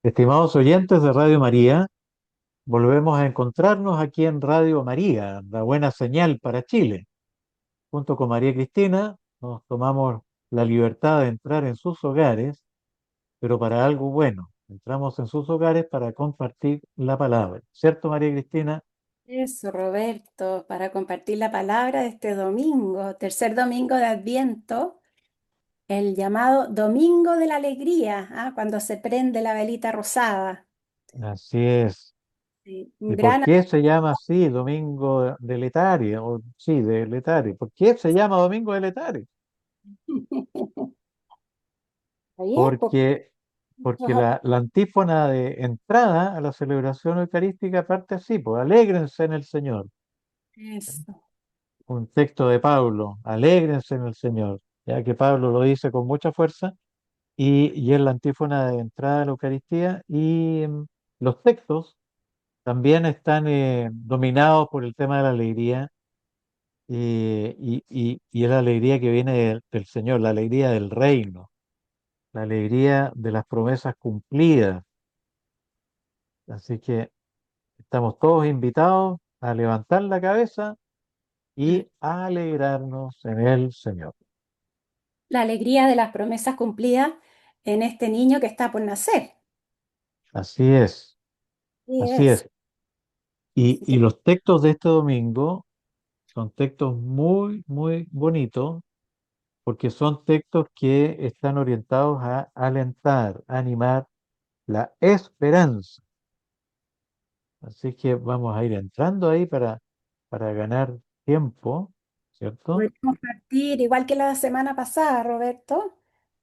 Estimados oyentes de Radio María, volvemos a encontrarnos aquí en Radio María, la buena señal para Chile. Junto con María Cristina nos tomamos la libertad de entrar en sus hogares, pero para algo bueno. Entramos en sus hogares para compartir la palabra. ¿Cierto, María Cristina? Eso, Roberto, para compartir la palabra de este domingo, tercer domingo de Adviento, el llamado Domingo de la Alegría, cuando se prende la velita rosada. Así es. Sí, un ¿Y por gran... qué se llama así Domingo de Letaria? O, sí, de Letaria. ¿Por qué se llama Domingo de Letaria? Está bien, pues, Porque, porque la antífona de entrada a la celebración eucarística parte así, pues alégrense en el Señor. eso. Un texto de Pablo, alégrense en el Señor, ya que Pablo lo dice con mucha fuerza y es la antífona de entrada a la Eucaristía y los textos también están dominados por el tema de la alegría y es la alegría que viene del Señor, la alegría del reino, la alegría de las promesas cumplidas. Así que estamos todos invitados a levantar la cabeza y a alegrarnos en el Señor. La alegría de las promesas cumplidas en este niño que está por nacer. Así es, Sí así es. es. Así Y que los textos de este domingo son textos muy, muy bonitos porque son textos que están orientados a alentar, a animar la esperanza. Así que vamos a ir entrando ahí para ganar tiempo, ¿cierto? podemos partir igual que la semana pasada, Roberto,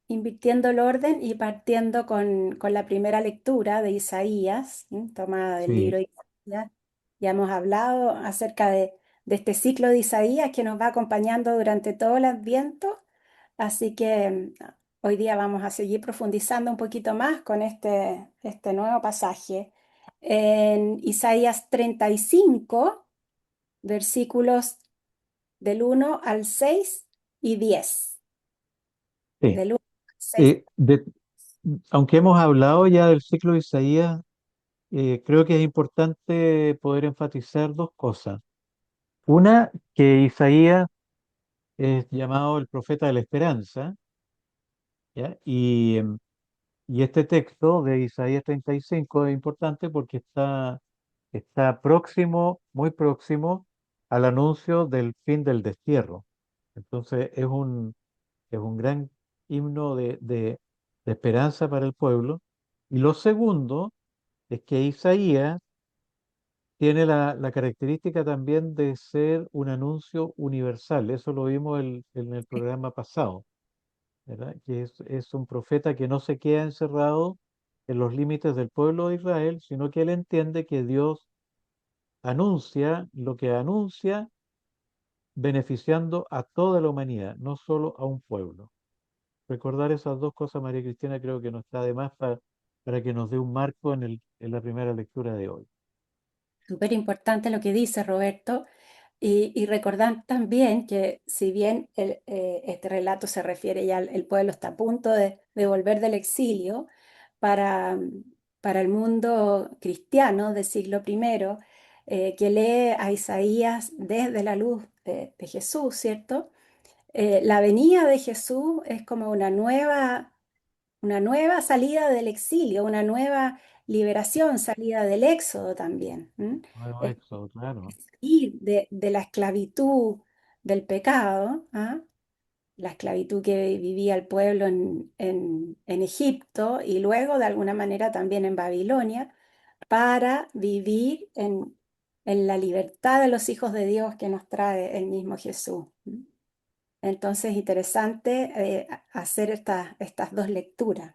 invirtiendo el orden y partiendo con la primera lectura de Isaías, ¿m? Tomada del libro Sí, de Isaías. Ya hemos hablado acerca de este ciclo de Isaías que nos va acompañando durante todo el Adviento, así que hoy día vamos a seguir profundizando un poquito más con este nuevo pasaje. En Isaías 35, versículos del 1 al 6 y 10. sí. Del 1 al 6. Eh, de- Aunque hemos hablado ya del ciclo de Isaías, creo que es importante poder enfatizar dos cosas. Una, que Isaías es llamado el profeta de la esperanza, ¿ya? Y este texto de Isaías 35 es importante porque está próximo, muy próximo al anuncio del fin del destierro. Entonces es un gran himno de esperanza para el pueblo. Y lo segundo es que Isaías tiene la característica también de ser un anuncio universal. Eso lo vimos en el programa pasado, ¿verdad? Que es un profeta que no se queda encerrado en los límites del pueblo de Israel, sino que él entiende que Dios anuncia lo que anuncia beneficiando a toda la humanidad, no solo a un pueblo. Recordar esas dos cosas, María Cristina, creo que no está de más para que nos dé un marco en la primera lectura de hoy. Súper importante lo que dice Roberto. Y recordar también que si bien este relato se refiere ya al el pueblo está a punto de volver del exilio, para, para el mundo cristiano del siglo primero, que lee a Isaías desde la luz de Jesús, ¿cierto? La venida de Jesús es como una nueva salida del exilio, una nueva liberación, salida del éxodo también. ¿M? Nuevo Es Éxodo, claro. ir de la esclavitud del pecado, la esclavitud que vivía el pueblo en Egipto y luego de alguna manera también en Babilonia, para vivir en la libertad de los hijos de Dios que nos trae el mismo Jesús. Entonces, interesante hacer estas dos lecturas.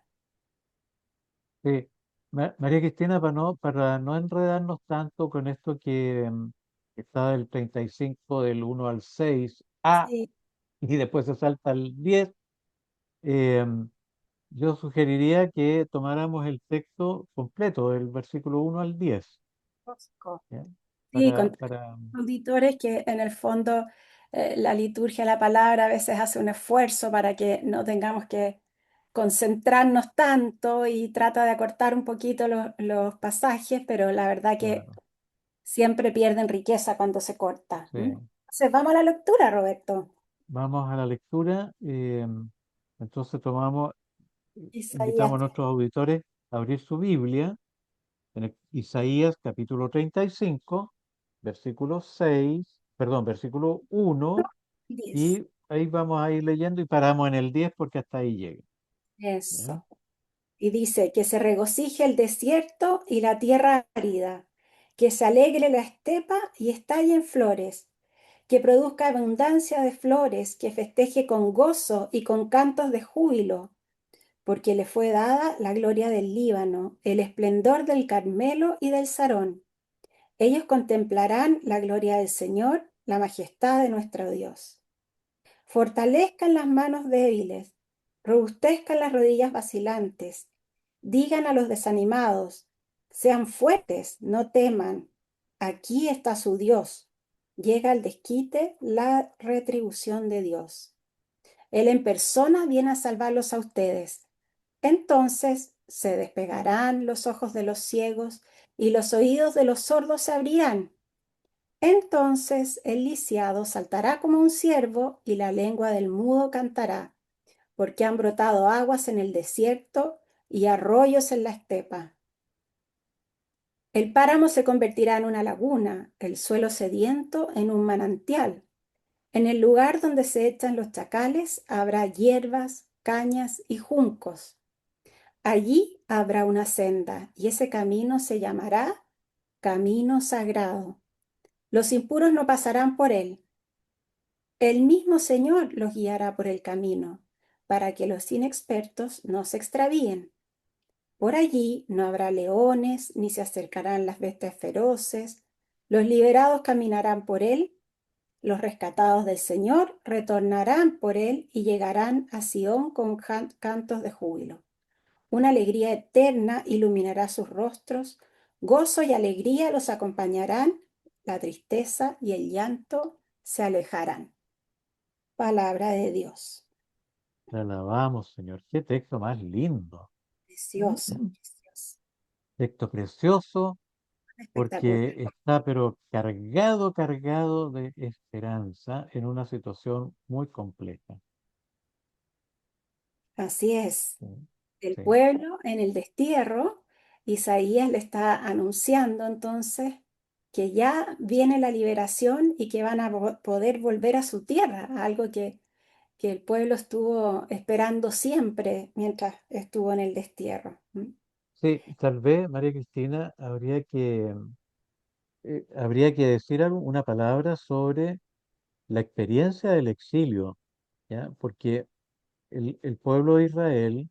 Sí. María Cristina, para no enredarnos tanto con esto que está del 35 del 1 al 6 Sí, y después se salta al 10, eh, yo sugeriría que tomáramos el texto completo, del versículo 1 al 10, lógico. ¿ya? Sí, Para, auditores que en el fondo la liturgia, la palabra a veces hace un esfuerzo para que no tengamos que concentrarnos tanto y trata de acortar un poquito los pasajes, pero la verdad que Claro, siempre pierden riqueza cuando se corta. sí. Entonces, vamos a la lectura, Roberto. Vamos a la lectura. Entonces Isaías, invitamos a nuestros auditores a abrir su Biblia en Isaías capítulo 35, versículo 6, perdón, versículo 1, 10. y ahí vamos a ir leyendo y paramos en el 10 porque hasta ahí llega. ¿Ya? Eso. Y dice, que se regocije el desierto y la tierra árida, que se alegre la estepa y estalle en flores, que produzca abundancia de flores, que festeje con gozo y con cantos de júbilo, porque le fue dada la gloria del Líbano, el esplendor del Carmelo y del Sarón. Ellos contemplarán la gloria del Señor, la majestad de nuestro Dios. Fortalezcan las manos débiles, robustezcan las rodillas vacilantes. Digan a los desanimados, sean fuertes, no teman. Aquí está su Dios. Llega el desquite, la retribución de Dios. Él en persona viene a salvarlos a ustedes. Entonces se despegarán los ojos de los ciegos y los oídos de los sordos se abrirán. Entonces el lisiado saltará como un ciervo y la lengua del mudo cantará, porque han brotado aguas en el desierto y arroyos en la estepa. El páramo se convertirá en una laguna, el suelo sediento en un manantial. En el lugar donde se echan los chacales habrá hierbas, cañas y juncos. Allí habrá una senda y ese camino se llamará camino sagrado. Los impuros no pasarán por él. El mismo Señor los guiará por el camino, para que los inexpertos no se extravíen. Por allí no habrá leones, ni se acercarán las bestias feroces. Los liberados caminarán por él, los rescatados del Señor retornarán por él y llegarán a Sión con cantos de júbilo. Una alegría eterna iluminará sus rostros, gozo y alegría los acompañarán, la tristeza y el llanto se alejarán. Palabra de Dios. Te alabamos, Señor. Qué texto más lindo. Precioso, precioso, Texto precioso porque espectacular. está pero cargado, cargado de esperanza en una situación muy compleja. Así es. Sí, El sí, pueblo en el destierro, Isaías le está anunciando entonces que ya viene la liberación y que van a poder volver a su tierra, algo que el pueblo estuvo esperando siempre mientras estuvo en el destierro. sí, tal vez, María Cristina, habría que decir una palabra sobre la experiencia del exilio, ¿ya? Porque el pueblo de Israel,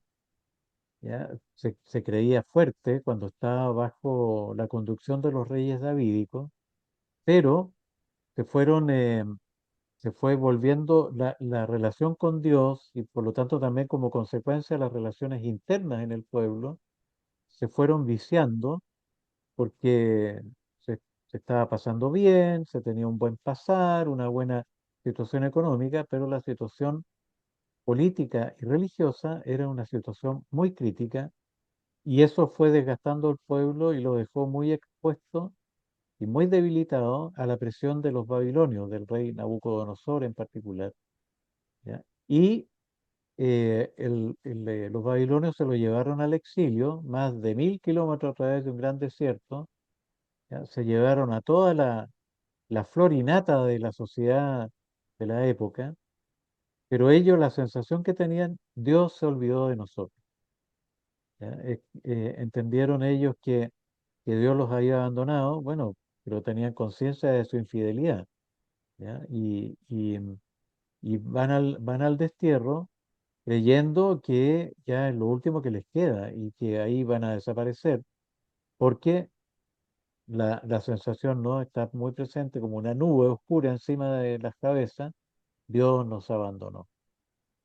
¿ya? Se creía fuerte cuando estaba bajo la conducción de los reyes davídicos, pero se fueron, se fue volviendo la relación con Dios y por lo tanto también como consecuencia las relaciones internas en el pueblo se fueron viciando porque se, se estaba pasando bien, se tenía un buen pasar, una buena situación económica, pero la situación política y religiosa era una situación muy crítica y eso fue desgastando al pueblo y lo dejó muy expuesto y muy debilitado a la presión de los babilonios, del rey Nabucodonosor en particular. ¿Ya? Y los babilonios se lo llevaron al exilio, más de 1000 kilómetros a través de un gran desierto. ¿Ya? Se llevaron a toda la flor y nata de la sociedad de la época, pero ellos la sensación que tenían, Dios se olvidó de nosotros. ¿Ya? Entendieron ellos que Dios los había abandonado, bueno, pero tenían conciencia de su infidelidad. ¿Ya? Y van al destierro creyendo que ya es lo último que les queda y que ahí van a desaparecer, porque la sensación no está muy presente como una nube oscura encima de las cabezas, Dios nos abandonó.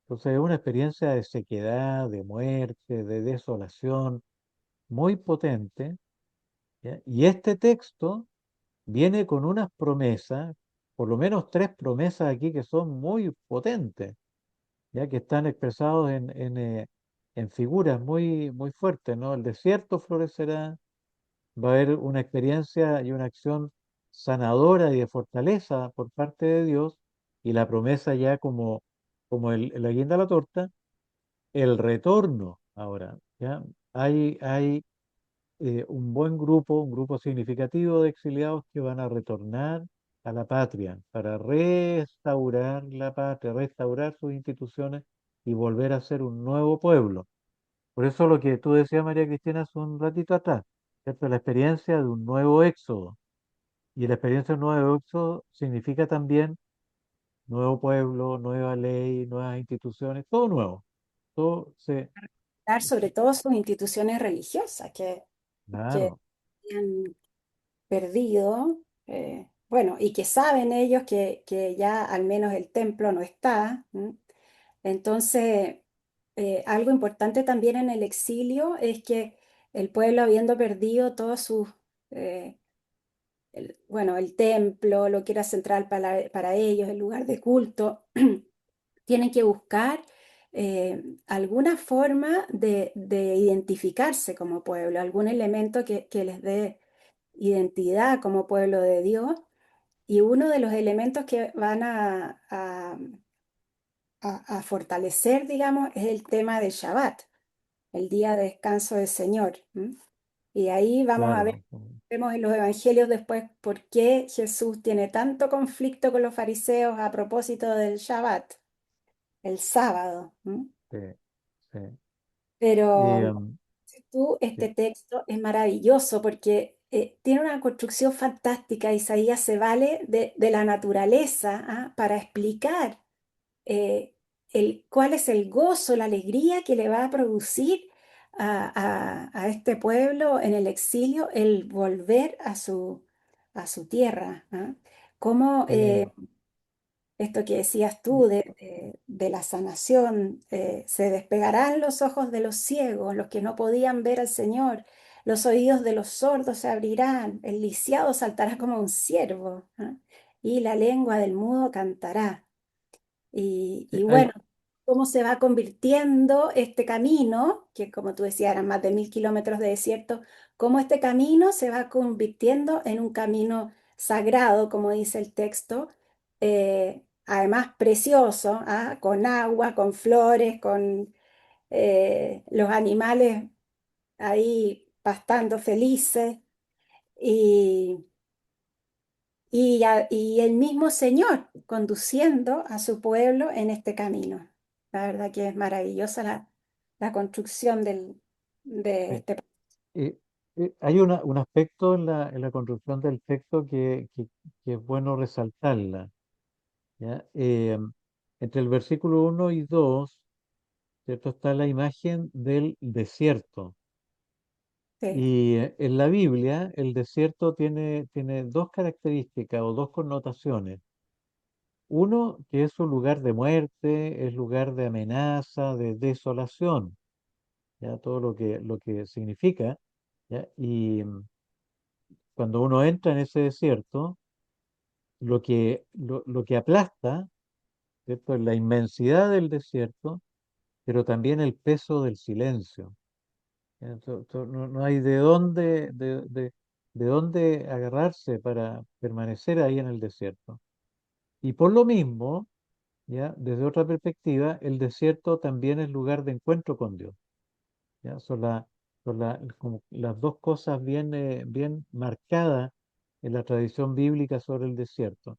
Entonces es una experiencia de sequedad, de muerte, de desolación muy potente, ¿ya? Y este texto viene con unas promesas, por lo menos tres promesas aquí que son muy potentes, ya que están expresados en figuras muy, muy fuertes, ¿no? El desierto florecerá, va a haber una experiencia y una acción sanadora y de fortaleza por parte de Dios, y la promesa ya como la guinda a la torta, el retorno ahora, ¿ya? Hay un grupo significativo de exiliados que van a retornar a la patria para restaurar la patria, restaurar sus instituciones y volver a ser un nuevo pueblo. Por eso lo que tú decías, María Cristina, hace un ratito atrás, ¿cierto? La experiencia de un nuevo éxodo. Y la experiencia de un nuevo éxodo significa también nuevo pueblo, nueva ley, nuevas instituciones, todo nuevo. Todo se... Sobre todo sus instituciones religiosas que Claro, han perdido, bueno, y que saben ellos que ya al menos el templo no está. ¿M? Entonces, algo importante también en el exilio es que el pueblo, habiendo perdido todos sus, eh, bueno, el templo, lo que era central para ellos, el lugar de culto, tienen que buscar alguna forma de identificarse como pueblo, algún elemento que les dé identidad como pueblo de Dios. Y uno de los elementos que van a fortalecer, digamos, es el tema del Shabbat, el día de descanso del Señor. ¿M? Y ahí vamos a ver, claro. vemos en los evangelios después por qué Jesús tiene tanto conflicto con los fariseos a propósito del Shabbat, el sábado. ¿M? Sí, sí. Pero Em, tú, sí, este texto es maravilloso porque tiene una construcción fantástica. Isaías se vale de la naturaleza, ¿ah? Para explicar cuál es el gozo, la alegría que le va a producir a este pueblo en el exilio el volver a su tierra. ¿Ah? Cómo sí. esto que decías tú de la sanación, se despegarán los ojos de los ciegos, los que no podían ver al Señor, los oídos de los sordos se abrirán, el lisiado saltará como un ciervo, ¿ah? Y la lengua del mudo cantará. Sí, Y hay, bueno, cómo se va convirtiendo este camino, que como tú decías eran más de 1000 kilómetros de desierto, cómo este camino se va convirtiendo en un camino sagrado, como dice el texto, además precioso, ¿ah? Con agua, con flores, con los animales ahí pastando felices. Y y el mismo Señor conduciendo a su pueblo en este camino. La verdad que es maravillosa la construcción de sí. este. Eh, Hay un aspecto en la construcción del texto que es bueno resaltarla, ¿ya? Entre el versículo 1 y 2, ¿cierto? Está la imagen del desierto. Sí, Y en la Biblia el desierto tiene dos características o dos connotaciones. Uno, que es un lugar de muerte, es lugar de amenaza, de desolación, ¿ya? Todo lo que significa, ¿ya? Y cuando uno entra en ese desierto, lo que aplasta, ¿cierto? Es la inmensidad del desierto, pero también el peso del silencio. ¿Ya? No hay de dónde agarrarse para permanecer ahí en el desierto. Y por lo mismo, ¿ya? Desde otra perspectiva, el desierto también es lugar de encuentro con Dios. ¿Ya? Como las dos cosas bien, bien marcadas en la tradición bíblica sobre el desierto.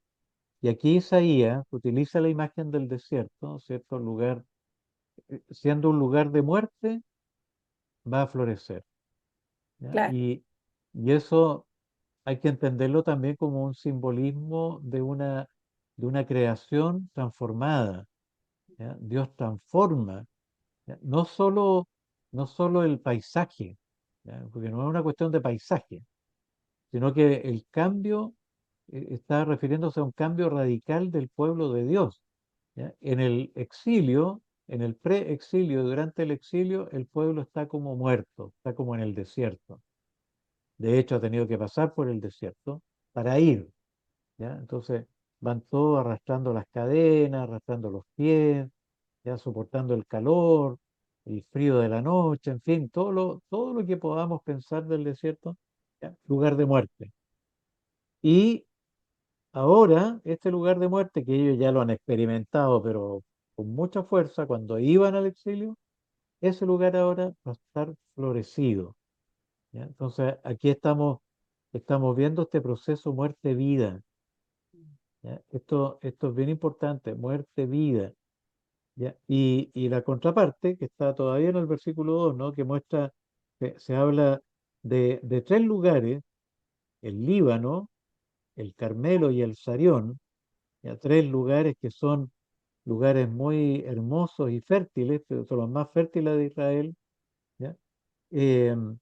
Y aquí Isaías utiliza la imagen del desierto, ¿cierto? Lugar, siendo un lugar de muerte, va a florecer. ¿Ya? claro, Y eso hay que entenderlo también como un simbolismo de una creación transformada. ¿Ya? Dios transforma, ¿ya? No solo el paisaje, ¿ya? Porque no es una cuestión de paisaje, sino que el cambio está refiriéndose a un cambio radical del pueblo de Dios. ¿Ya? En el exilio, en el pre-exilio, durante el exilio, el pueblo está como muerto, está como en el desierto. De hecho, ha tenido que pasar por el desierto para ir. ¿Ya? Entonces, van todos arrastrando las cadenas, arrastrando los pies, ya soportando el calor, el frío de la noche, en fin, todo lo que podamos pensar del desierto, ¿ya? Lugar de muerte. Y ahora, este lugar de muerte, que ellos ya lo han experimentado, pero con mucha fuerza, cuando iban al exilio, ese lugar ahora va a estar florecido, ¿ya? Entonces, aquí estamos viendo este proceso muerte-vida, ¿ya? Esto es bien importante, muerte-vida, ¿ya? Y la contraparte, que está todavía en el versículo 2, ¿no? Que muestra, se habla de tres lugares, el Líbano, el Carmelo y el Sarión, ¿ya? Tres lugares que son lugares muy hermosos y fértiles, que son los más fértiles de Israel, ¿ya? Em,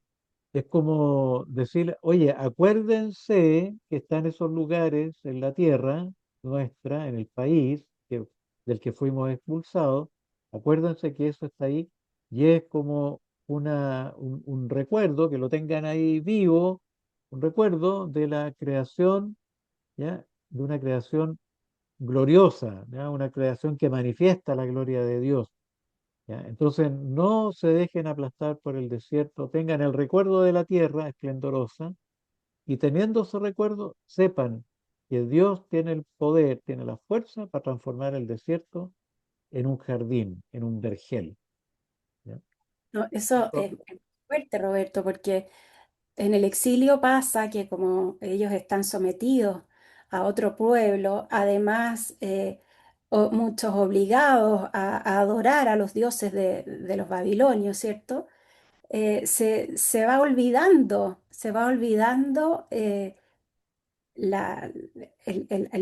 es como decir, oye, acuérdense que están esos lugares en la tierra nuestra, en el país del que fuimos expulsados, acuérdense que eso está ahí y es como un recuerdo, que lo tengan ahí vivo, un recuerdo de la creación, ¿ya? De una creación gloriosa, ¿ya? Una creación que manifiesta la gloria de Dios. ¿Ya? Entonces, no se dejen aplastar por el desierto, tengan el recuerdo de la tierra esplendorosa y teniendo ese recuerdo, sepan que Dios tiene el poder, tiene la fuerza para transformar el desierto en un jardín, en un vergel. ¿Ya? No, eso Esto, es fuerte, Roberto, porque en el exilio pasa que como ellos están sometidos a otro pueblo, además muchos obligados a adorar a los dioses de los babilonios, ¿cierto? Se va olvidando el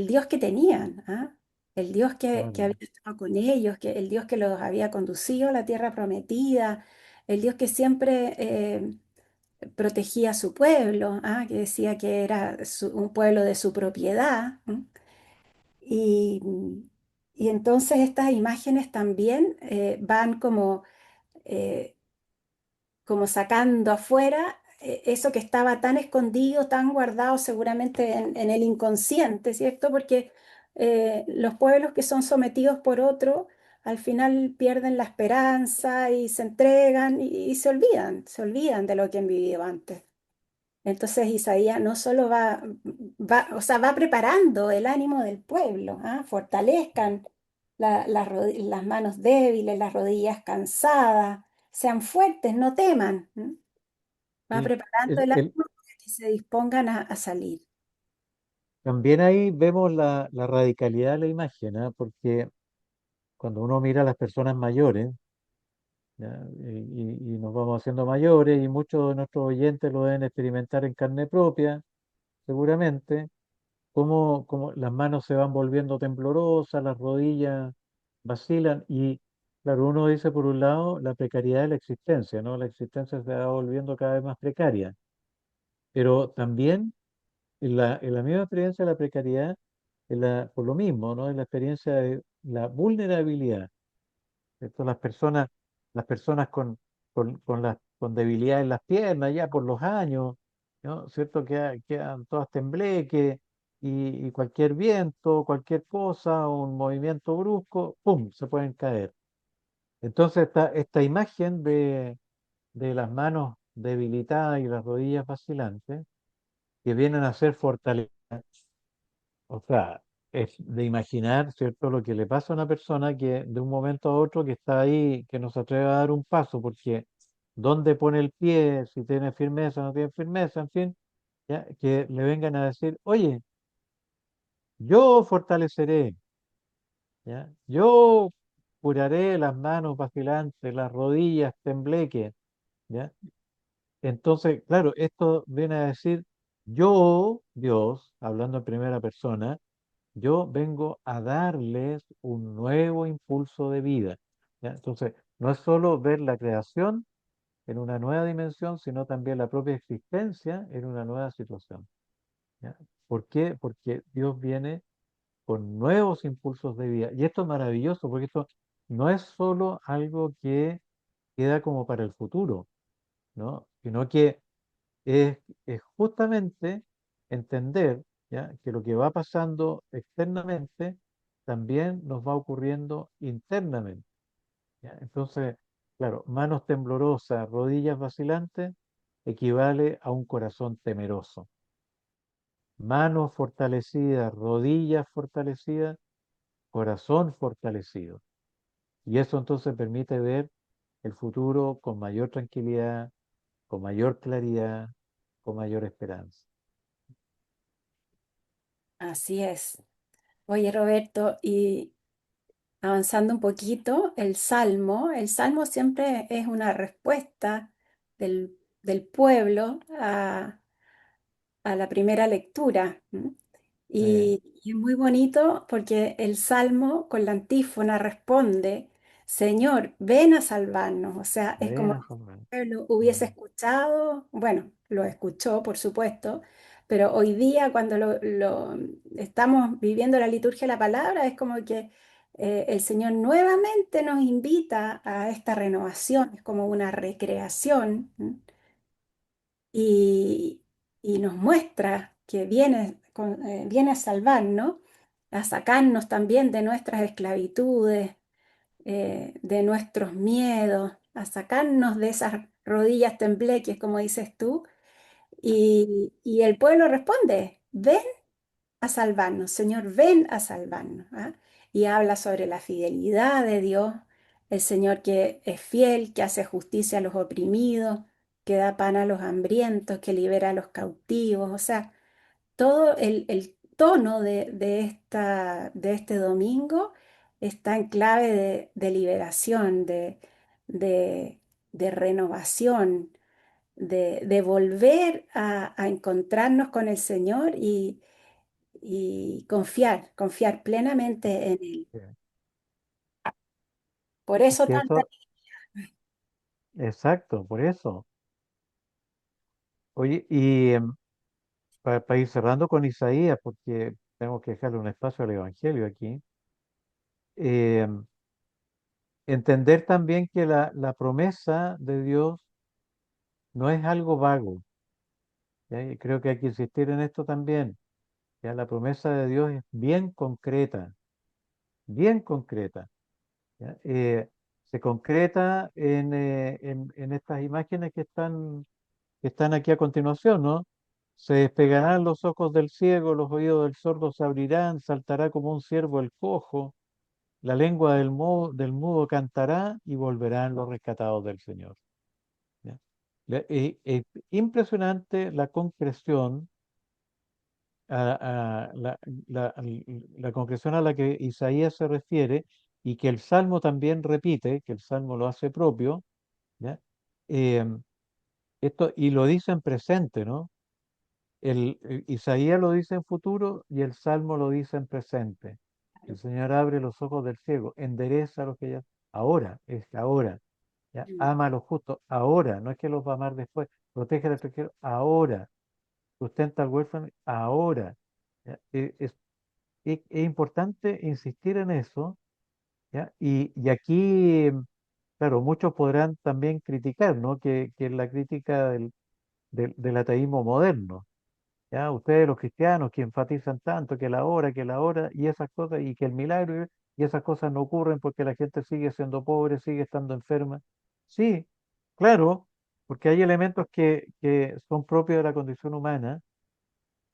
Dios que tenían, ¿ah? El Dios que claro, había estado con ellos, el Dios que los había conducido a la tierra prometida, el Dios que siempre protegía a su pueblo, ¿ah? Que decía que era un pueblo de su propiedad. ¿M? Y, y entonces estas imágenes también van eh, como sacando afuera eso que estaba tan escondido, tan guardado seguramente en el inconsciente, ¿cierto? Porque los pueblos que son sometidos por otro, al final pierden la esperanza y se entregan y se olvidan de lo que han vivido antes. Entonces Isaías no solo o sea, va preparando el ánimo del pueblo, ¿ah? Fortalezcan las manos débiles, las rodillas cansadas, sean fuertes, no teman. ¿M? Va sí. preparando el ánimo para que se dispongan a salir. También ahí vemos la radicalidad de la imagen, ¿ah? Porque cuando uno mira a las personas mayores, ¿ya? Y nos vamos haciendo mayores y muchos de nuestros oyentes lo deben experimentar en carne propia, seguramente, cómo las manos se van volviendo temblorosas, las rodillas vacilan y, claro, uno dice por un lado la precariedad de la existencia, ¿no? La existencia se va volviendo cada vez más precaria, pero también en la misma experiencia de la precariedad, por lo mismo, ¿no? En la experiencia de la vulnerabilidad. ¿Cierto? Las personas con debilidad en las piernas ya por los años, ¿no? ¿Cierto? Quedan todas tembleques y cualquier viento, cualquier cosa, un movimiento brusco, ¡pum!, se pueden caer. Entonces esta imagen de las manos debilitadas y las rodillas vacilantes, que vienen a ser fortaleza, o sea, es de imaginar, ¿cierto?, lo que le pasa a una persona que de un momento a otro que está ahí, que no se atreve a dar un paso, porque dónde pone el pie, si tiene firmeza, no tiene firmeza, en fin, ya, que le vengan a decir, oye, yo fortaleceré, ¿ya? Yo curaré las manos vacilantes, las rodillas tembleques, ¿ya? Entonces, claro, esto viene a decir, yo, Dios, hablando en primera persona, yo vengo a darles un nuevo impulso de vida. ¿Ya? Entonces, no es solo ver la creación en una nueva dimensión, sino también la propia existencia en una nueva situación. ¿Ya? ¿Por qué? Porque Dios viene con nuevos impulsos de vida. Y esto es maravilloso, porque esto no es solo algo que queda como para el futuro, ¿no? Sino que es justamente entender, ¿ya?, que lo que va pasando externamente también nos va ocurriendo internamente. ¿Ya? Entonces, claro, manos temblorosas, rodillas vacilantes, equivale a un corazón temeroso. Manos fortalecidas, rodillas fortalecidas, corazón fortalecido. Y eso entonces permite ver el futuro con mayor tranquilidad, con mayor claridad, con mayor esperanza. Así es. Oye, Roberto, y avanzando un poquito, el salmo siempre es una respuesta del pueblo a la primera lectura. ¿M? Eh, Y es muy bonito porque el salmo con la antífona responde, Señor, ven a salvarnos. O sea, es como Ven a si salvar. el pueblo hubiese Mm, escuchado, bueno, lo escuchó, por supuesto, pero hoy día cuando estamos viviendo la liturgia de la palabra, es como que el Señor nuevamente nos invita a esta renovación, es como una recreación. ¿M? y, y nos muestra que viene, viene a salvarnos, a sacarnos también de nuestras esclavitudes, de nuestros miedos, a sacarnos de esas rodillas tembleques, como dices tú, y el pueblo responde, ven a salvarnos, Señor, ven a salvarnos. ¿Ah? Y habla sobre la fidelidad de Dios, el Señor que es fiel, que hace justicia a los oprimidos, que da pan a los hambrientos, que libera a los cautivos. O sea, todo el tono de este domingo está en clave de liberación, de, de renovación, de volver a encontrarnos con el Señor y confiar, confiar plenamente en Él. eh, Por es eso que tanta... eso, exacto, por eso. Oye, y para ir cerrando con Isaías, porque tengo que dejarle un espacio al Evangelio aquí, eh, entender también que la promesa de Dios no es algo vago. ¿Ya? Y creo que hay que insistir en esto también. Ya la promesa de Dios es bien concreta, bien concreta. ¿Ya? Se concreta en estas imágenes que están aquí a continuación, ¿no? Se despegarán los ojos del ciego, los oídos del sordo se abrirán, saltará como un ciervo el cojo, la lengua del mudo cantará y volverán los rescatados del Señor. ¿Ya? Impresionante la concreción, a la concreción a la que Isaías se refiere y que el Salmo también repite, que el Salmo lo hace propio, ¿ya? Em, y lo dice en presente, ¿no? Isaías lo dice en futuro y el Salmo lo dice en presente. El Señor abre los ojos del ciego, endereza lo que ya... Ahora, es ahora. ¿Ya? Mm. Ama a los justos, ahora. No es que los va a amar después. Protege al extranjero, ahora. Sustenta al huérfano, ahora. ¿Ya? Es importante insistir en eso. ¿Ya? Y aquí, claro, muchos podrán también criticar, ¿no? Que es la crítica del ateísmo moderno. ¿Ya? Ustedes los cristianos que enfatizan tanto que la hora y esas cosas y que el milagro y esas cosas no ocurren porque la gente sigue siendo pobre, sigue estando enferma. Sí, claro, porque hay elementos que son propios de la condición humana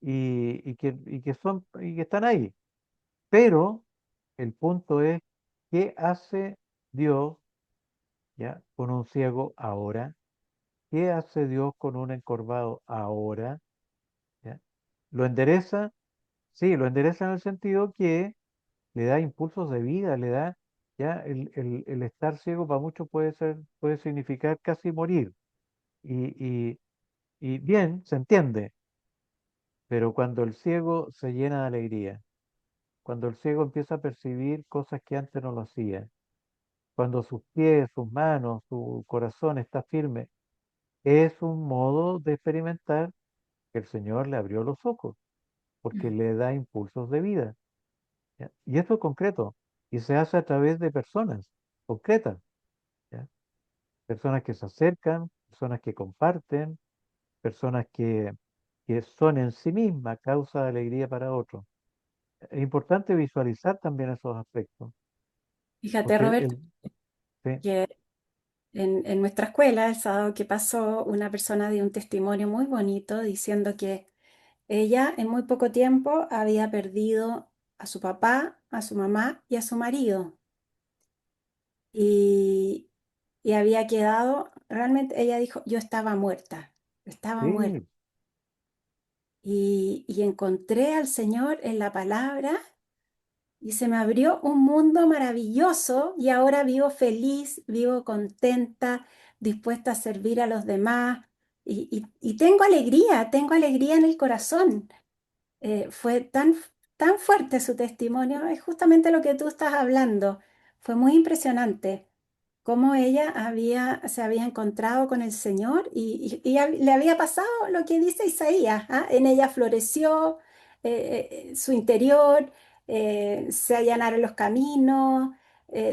y que están ahí. Pero el punto es, ¿qué hace Dios, ya, con un ciego ahora? ¿Qué hace Dios con un encorvado ahora? ¿Ya? ¿Lo endereza? Sí, lo endereza en el sentido que le da impulsos de vida, le da, ya el estar ciego para muchos puede significar casi morir. Y, y bien, se entiende, pero cuando el ciego se llena de alegría, cuando el ciego empieza a percibir cosas que antes no lo hacía, cuando sus pies, sus manos, su corazón está firme, es un modo de experimentar que el Señor le abrió los ojos, porque Mm. le da impulsos de vida. ¿Ya? Y esto es concreto, y se hace a través de personas concretas, ¿ya? Personas que se acercan, personas que comparten, personas que son en sí mismas causa de alegría para otros. Es importante visualizar también esos aspectos, Fíjate, porque Roberto, sí, en nuestra escuela, el sábado que pasó, una persona dio un testimonio muy bonito diciendo que ella en muy poco tiempo había perdido a su papá, a su mamá y a su marido. Y, y había quedado, realmente ella dijo, yo estaba muerta. Sí, Y encontré al Señor en la palabra y se me abrió un mundo maravilloso y ahora vivo feliz, vivo contenta, dispuesta a servir a los demás y tengo alegría en el corazón. Fue tan fuerte su testimonio, es justamente lo que tú estás hablando. Fue muy impresionante cómo ella se había encontrado con el Señor le había pasado lo que dice Isaías, ¿ah? En ella floreció su interior, se allanaron los caminos,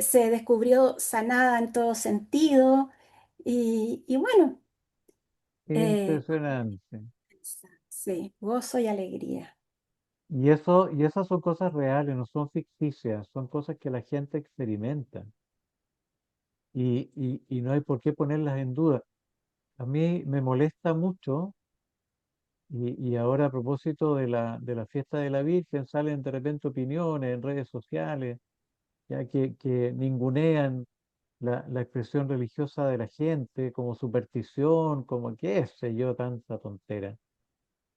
se descubrió sanada en todo sentido y bueno, eh, impresionante. sí, gozo y alegría. Y esas son cosas reales, no son ficticias, son cosas que la gente experimenta y no hay por qué ponerlas en duda. A mí me molesta mucho y ahora a propósito de la fiesta de la Virgen salen de repente opiniones en redes sociales, ya que ningunean la expresión religiosa de la gente como superstición, como qué sé yo, tanta tontera,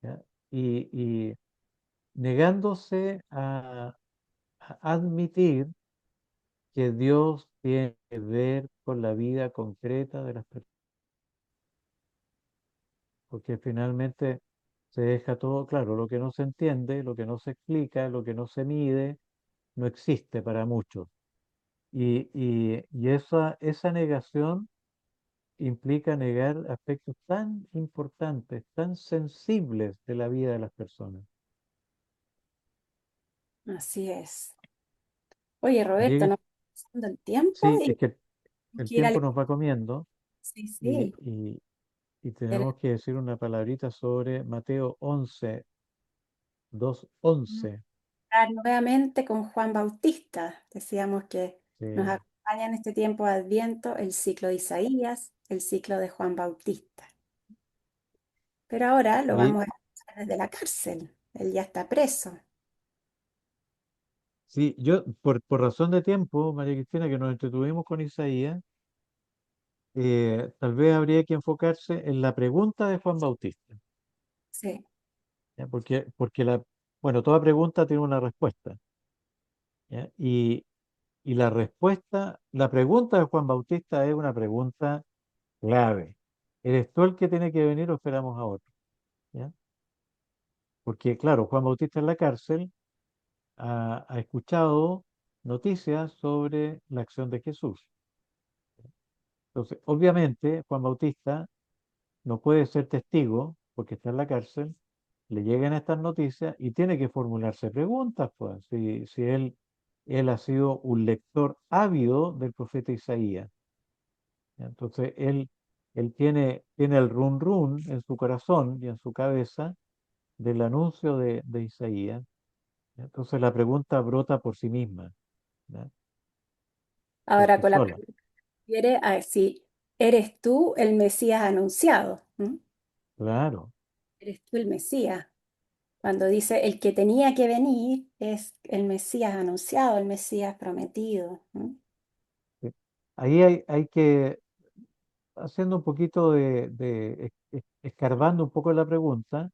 ¿ya? Y negándose a admitir que Dios tiene que ver con la vida concreta de las personas, porque finalmente se deja todo claro, lo que no se entiende, lo que no se explica, lo que no se mide, no existe para muchos. Y esa negación implica negar aspectos tan importantes, tan sensibles de la vida de las personas. Así es. Oye, Roberto, Llegue, nos está pasando el tiempo sí, y es que tenemos el que ir a tiempo nos va comiendo Sí, y, sí. y- y El- tenemos que decir una palabrita sobre Mateo 11, 2:11. Hablar nuevamente con Juan Bautista. Decíamos que nos Sí. acompaña en este tiempo de Adviento el ciclo de Isaías, el ciclo de Juan Bautista. Pero ahora lo Y vamos a escuchar desde la cárcel. Él ya está preso. sí, yo, por razón de tiempo, María Cristina, que nos entretuvimos con Isaías, tal vez habría que enfocarse en la pregunta de Juan Bautista, Sí. ¿ya? Porque bueno, toda pregunta tiene una respuesta, ¿ya? Y la respuesta, la pregunta de Juan Bautista es una pregunta clave. ¿Eres tú el que tiene que venir o esperamos a otro? ¿Ya? Porque, claro, Juan Bautista en la cárcel ha escuchado noticias sobre la acción de Jesús. Entonces, obviamente, Juan Bautista no puede ser testigo porque está en la cárcel, le llegan estas noticias y tiene que formularse preguntas, pues, si él ha sido un lector ávido del profeta Isaías. ¿Ya? Entonces, él tiene el run run en su corazón y en su cabeza del anuncio de Isaías. ¿Ya? Entonces, la pregunta brota por sí misma, ¿ya? Por Ahora sí con la sola. pregunta quiere a ver si eres tú el Mesías anunciado. ¿M? Claro. ¿Eres tú el Mesías? Cuando dice el que tenía que venir es el Mesías anunciado, el Mesías prometido. ¿M? Sí. Ahí hay que, haciendo un poquito escarbando un poco la pregunta,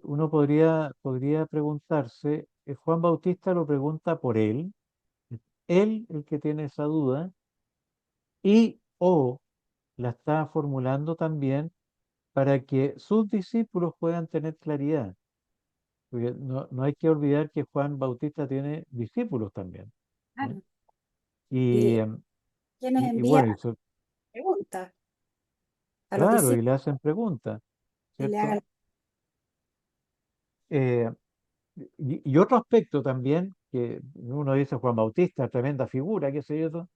uno podría preguntarse, Juan Bautista lo pregunta por él, es él el que tiene esa duda, y o la está formulando también para que sus discípulos puedan tener claridad. Porque no hay que olvidar que Juan Bautista tiene discípulos también. ¿Ya? Claro. Y, ¿Y em, quiénes envía bueno, preguntas a los claro, y discípulos le hacen preguntas, que le hagan? ¿cierto? Eh, y otro aspecto también, que uno dice Juan Bautista, tremenda figura, qué sé yo.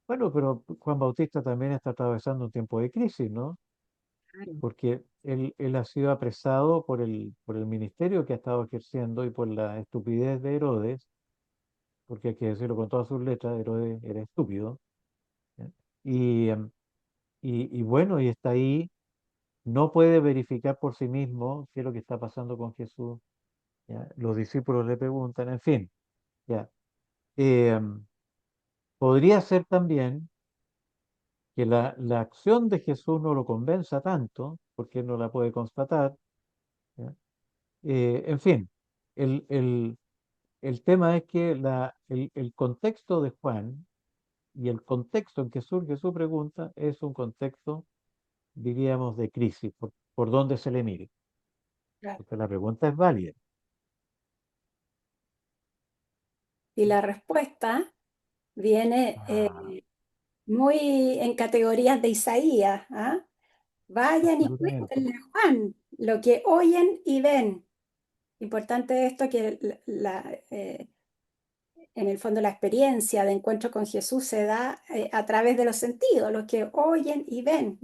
Bueno, pero Juan Bautista también está atravesando un tiempo de crisis, ¿no? Claro. Porque él ha sido apresado por el ministerio que ha estado ejerciendo y por la estupidez de Herodes, porque hay que decirlo con todas sus letras, Herodes era estúpido, ¿ya? Y, y bueno, y está ahí, no puede verificar por sí mismo qué es lo que está pasando con Jesús. ¿Ya? Los discípulos le preguntan, en fin, ya. Eh, Podría ser también que la acción de Jesús no lo convenza tanto, porque él no la puede constatar. ¿Ya? En fin, el, el, el tema es que el contexto de Juan y el contexto en que surge su pregunta es un contexto, diríamos, de crisis, por donde se le mire. Claro. Porque la pregunta es válida. Y la respuesta viene Ah, muy en categorías de Isaías, ¿ah? Vayan y absolutamente. cuéntenle a Juan lo que oyen y ven. Importante esto que en el fondo la experiencia de encuentro con Jesús se da a través de los sentidos, los que oyen y ven.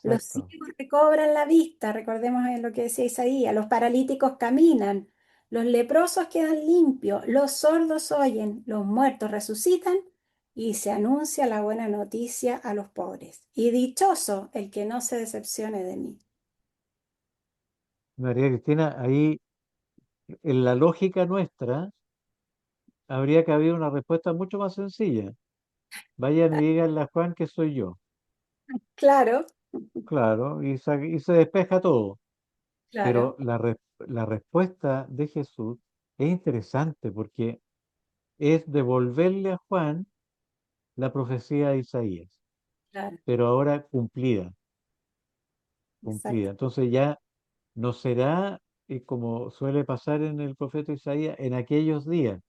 Los Exacto. ciegos recobran la vista, recordemos en lo que decía Isaías, los paralíticos caminan, los leprosos quedan limpios, los sordos oyen, los muertos resucitan y se anuncia la buena noticia a los pobres. Y dichoso el que no se decepcione de mí. María Cristina, ahí en la lógica nuestra habría que haber una respuesta mucho más sencilla. Vayan y díganle a Juan que soy yo. Claro, Claro, y se despeja todo. Pero claro, la respuesta de Jesús es interesante porque es devolverle a Juan la profecía de Isaías, claro, pero ahora cumplida, cumplida. exacto, Entonces ya no será como suele pasar en el profeta Isaías en aquellos días.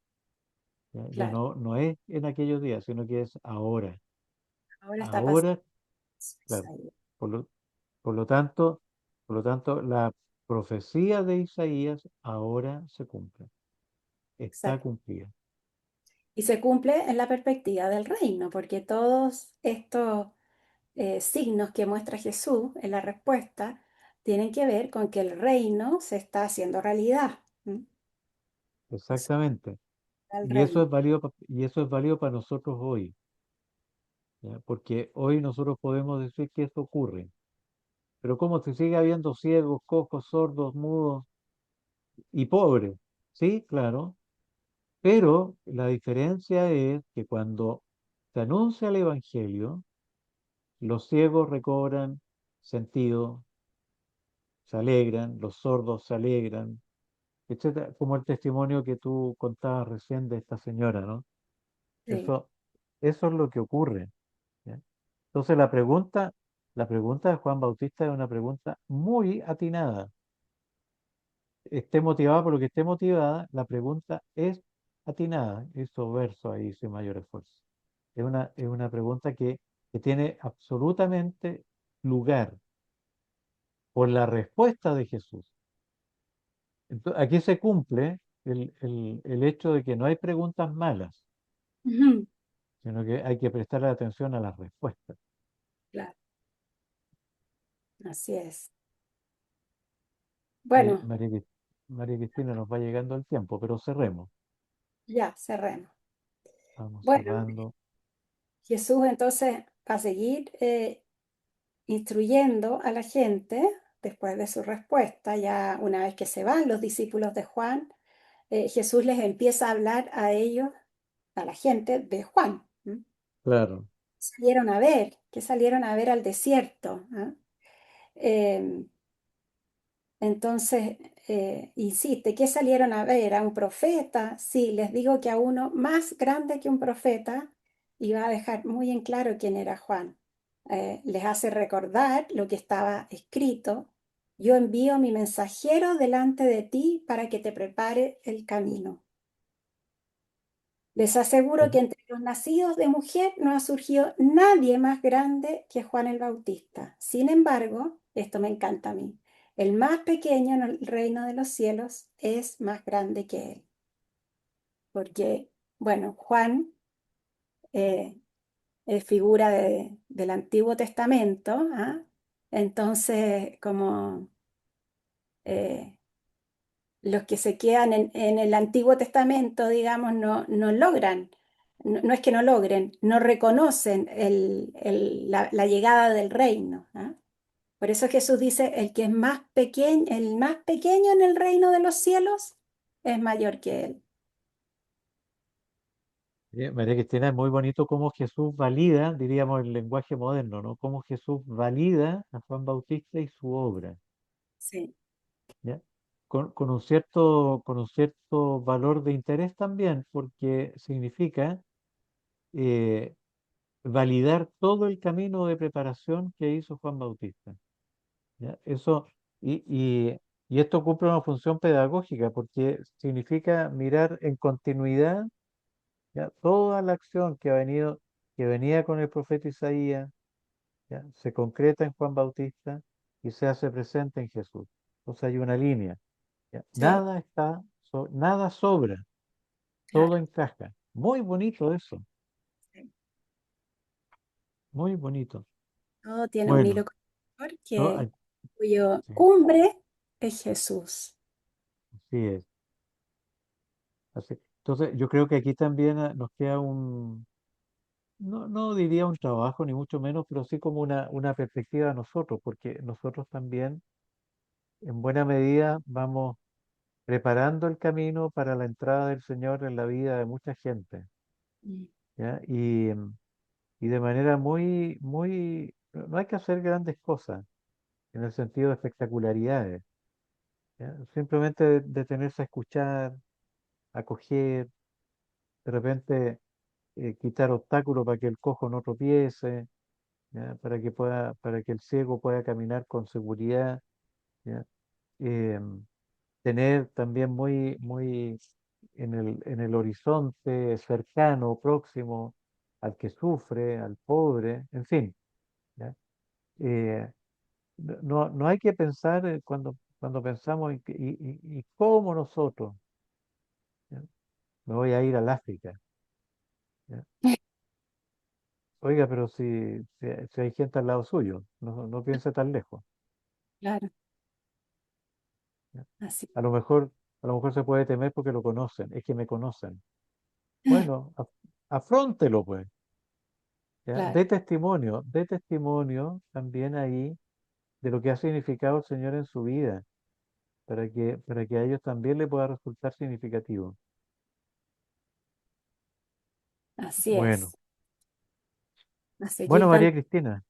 Ya claro. no, no es en aquellos días, sino que es ahora. Ahora está pasando Ahora, claro. Isaías. Por lo, por lo tanto, por lo tanto, la profecía de Isaías ahora se cumple, está Exacto. cumplida. Y se cumple en la perspectiva del reino, porque todos estos signos que muestra Jesús en la respuesta tienen que ver con que el reino se está haciendo realidad. ¿M? Eso Exactamente. es el Y eso reino. es válido, y eso es válido para nosotros hoy, ¿ya? Porque hoy nosotros podemos decir que esto ocurre. Pero como si sigue habiendo ciegos, cojos, sordos, mudos y pobres, sí, claro. Pero la diferencia es que cuando se anuncia el Evangelio, los ciegos recobran sentido, se alegran, los sordos se alegran, etcétera, como el testimonio que tú contabas recién de esta señora, ¿no? Sí. Eso, eso es lo que ocurre. ¿Ya? Entonces la pregunta de Juan Bautista es una pregunta muy atinada. Esté motivada por lo que esté motivada, la pregunta es atinada. Hizo verso ahí sin mayor esfuerzo. Es una pregunta que tiene absolutamente lugar por la respuesta de Jesús. Aquí se cumple el hecho de que no hay preguntas malas, Ujú. sino que hay que prestarle atención a las respuestas. Claro, así es. Oye, Bueno, María Cristina, nos va llegando el tiempo, pero cerremos. ya cerremos. Vamos Bueno, cerrando. Jesús entonces va a seguir instruyendo a la gente después de su respuesta, ya una vez que se van los discípulos de Juan, Jesús les empieza a hablar a ellos, a la gente de Juan. ¿M? Claro. Salieron a ver, que salieron a ver al desierto. ¿Ah? Em, entonces, insiste, ¿qué salieron a ver? ¿A un profeta? Sí, les digo que a uno más grande que un profeta, y va a dejar muy en claro quién era Juan. Les hace recordar lo que estaba escrito. Yo envío mi mensajero delante de ti para que te prepare el camino. Les aseguro que Es- entre los nacidos de mujer no ha surgido nadie más grande que Juan el Bautista. Sin embargo, esto me encanta a mí, el más pequeño en el reino de los cielos es más grande que él. Porque, bueno, Juan eh, es figura del Antiguo Testamento, ¿ah? Entonces, como eh, los que se quedan en el Antiguo Testamento, digamos, no logran no es que no logren, no reconocen la llegada del reino, ¿ah? Por eso Jesús dice, el que es más pequeño, el más pequeño en el reino de los cielos es mayor que él. María Cristina, es muy bonito cómo Jesús valida, diríamos el lenguaje moderno, ¿no? Cómo Jesús valida a Juan Bautista y su obra, Sí, ¿ya? Con un cierto valor de interés también, porque significa eh, validar todo el camino de preparación que hizo Juan Bautista, ¿ya? Y, y, y esto cumple una función pedagógica, porque significa mirar en continuidad, ¿ya? Toda la acción que venía con el profeta Isaías, ¿ya? Se concreta en Juan Bautista y se hace presente en Jesús. Entonces hay una línea, ¿ya? sí, Nada sobra, todo claro. encaja. Muy bonito eso, Sí. muy bonito. Todo tiene un Bueno, hilo conductor ¿no? cuyo Sí, cumbre es Jesús. así es. Entonces, yo creo que aquí también nos queda no diría un trabajo, ni mucho menos, pero sí como una perspectiva a nosotros, porque nosotros también, en buena medida, vamos preparando el camino para la entrada del Señor en la vida de mucha gente, Mm. ¿ya? Y de manera no hay que hacer grandes cosas en el sentido de espectacularidades, ¿ya? Simplemente detenerse a escuchar, acoger, de repente quitar obstáculos para que el cojo no tropiece, ¿ya? Para que el ciego pueda caminar con seguridad, ¿ya? Em, Tener también muy en el horizonte cercano, próximo, al que sufre, al pobre, en fin, ¿ya? Eh, no hay que pensar cuando pensamos y cómo nosotros, ¿ya? Me voy a ir al África, ¿ya? Oiga, pero si hay gente al lado suyo, no piense tan lejos, Claro, ¿ya? así, A lo mejor, a lo mejor se puede temer porque lo conocen, es que me conocen. Bueno, afróntelo pues, ¿ya? claro, Dé testimonio también ahí de lo que ha significado el Señor en su vida, para que a ellos también le pueda resultar significativo. así Bueno, es. A seguir bueno, dando María Cristina,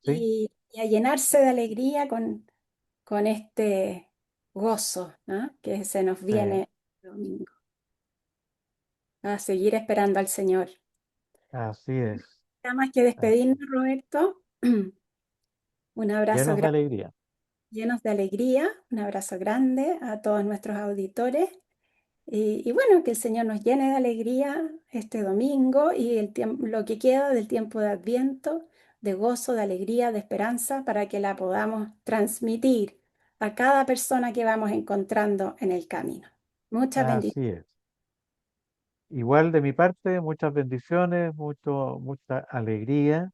¿sí? y a llenarse de alegría con este gozo, ¿ah? Que se nos Sí, viene el domingo. A seguir esperando al Señor. así es, Nada más que así, despedirnos, Roberto. Un abrazo llenos de grande, alegría. llenos de alegría, un abrazo grande a todos nuestros auditores. Y bueno, que el Señor nos llene de alegría este domingo y lo que queda del tiempo de Adviento, de gozo, de alegría, de esperanza, para que la podamos transmitir a cada persona que vamos encontrando en el camino. Muchas bendiciones. Así es. Igual de mi parte, muchas bendiciones, mucha alegría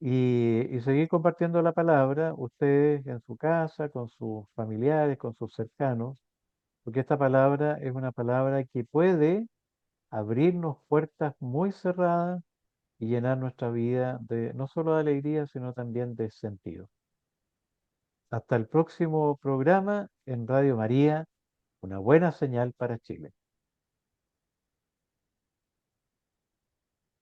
y seguir compartiendo la palabra, ustedes en su casa, con sus familiares, con sus cercanos, porque esta palabra es una palabra que puede abrirnos puertas muy cerradas y llenar nuestra vida de no solo de alegría, sino también de sentido. Hasta el próximo programa en Radio María, una buena señal para Chile.